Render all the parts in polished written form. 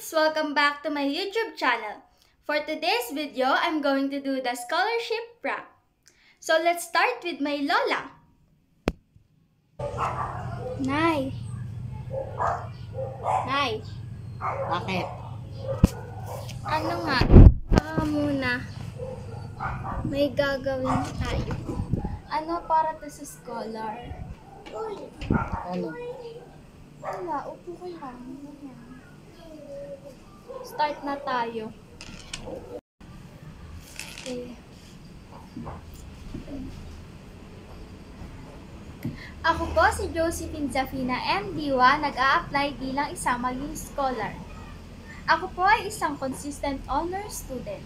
guys! Welcome back to my YouTube channel. For today's video, I'm going to do the scholarship prank. So let's start with my lola. Nay. Nay. Bakit? Ano nga? Muna. May gagawin tayo. Ano para to sa scholar? Ano? Wala, upo ka lang. Start na tayo. Okay. Ako po si Josephine Zafina M. Diwa, nag-a-apply bilang isang maging scholar. Ako po ay isang consistent honor student.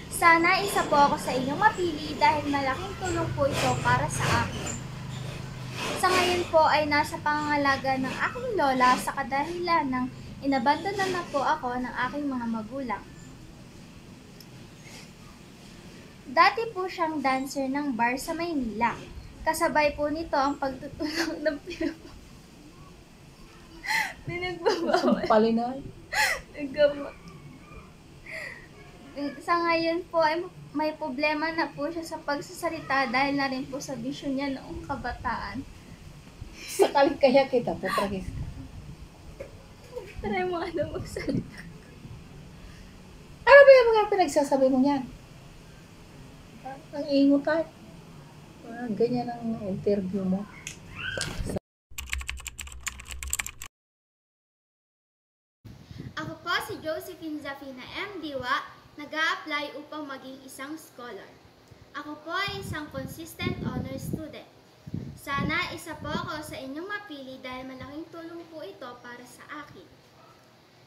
Sana isa po ako sa inyong mapili dahil malaking tulong po ito para sa akin. Sa ngayon po ay nasa pangangalaga ng aking lola sa kadahilan ng inabandonan na po ako ng aking mga magulang. Dati po siyang dancer ng bar sa Maynila. Kasabay po nito ang pagtutulong ng pinagbabawal. Palinay? Sa ngayon po ay may problema na po siya sa pagsasalita dahil na rin po sa bisyon niya noong kabataan. Sakalit kaya kita, putragis ka. Try mo ano magsalita. Ano ba yung mga pinagsasabi mo yan? Ang ingo tayo. Ganyan ang interview mo. Ako po si Josephine Zafina M. Diwa, nag-a-apply upang maging isang scholar. Ako po ay isang consistent honor student. Sana isa po ako sa inyong mapili dahil malaking tulong po ito para sa akin.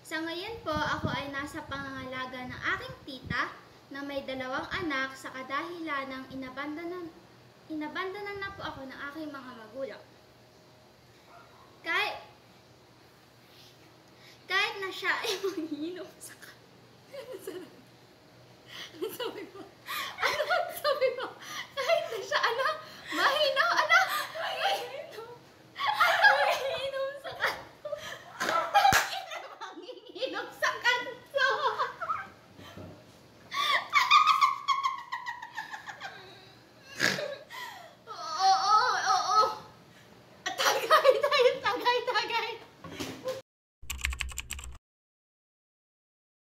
Sa ngayon po, ako ay nasa pangangalaga ng aking tita na may 2 anak sa kadahilan ng inabandonan na po ako ng aking mga magulang. Kahit na siya ay manginom sa